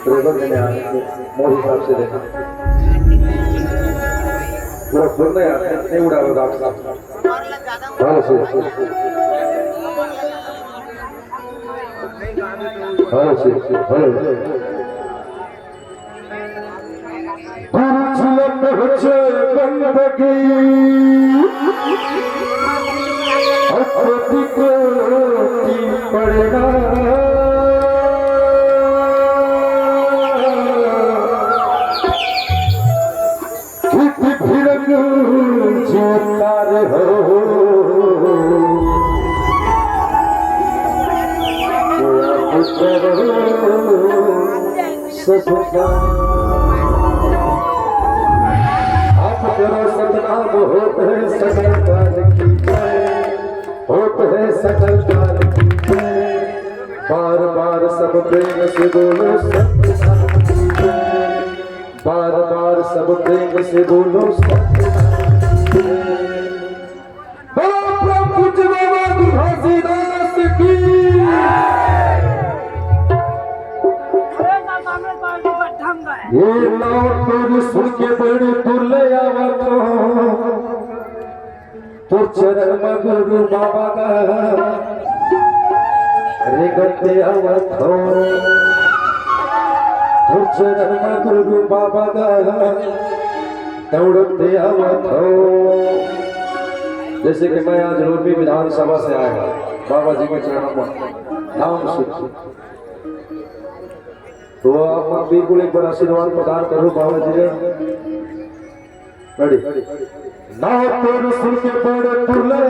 driver मैंने मोर हिसाब से देखा पूरा फुल नहीं आता नहीं उड़ा हुआ पड़ेगा तारे हो आप करो सतनाम होत है सकल काल की जय होत है सकल काल की जय बार बार सब प्रेम से बोलो बार बार सब प्रेम से बोलो प्रभु घासीदास की ये लौट सुन के बड़ी तुल्ले आवत तो चरण गुरु बाबा का रे गते आवत तो चरण गुरु बाबा का दौड़ते आवत जैसे कि मैं आज रोडवी विधानसभा से आया बाबा जी के चरणों में नाम सुन तो आप बिल्कुल एक बार आशीर्वाद प्रदान करो बाबा जी ने रेडी ना तोर सुन के बड़े तुले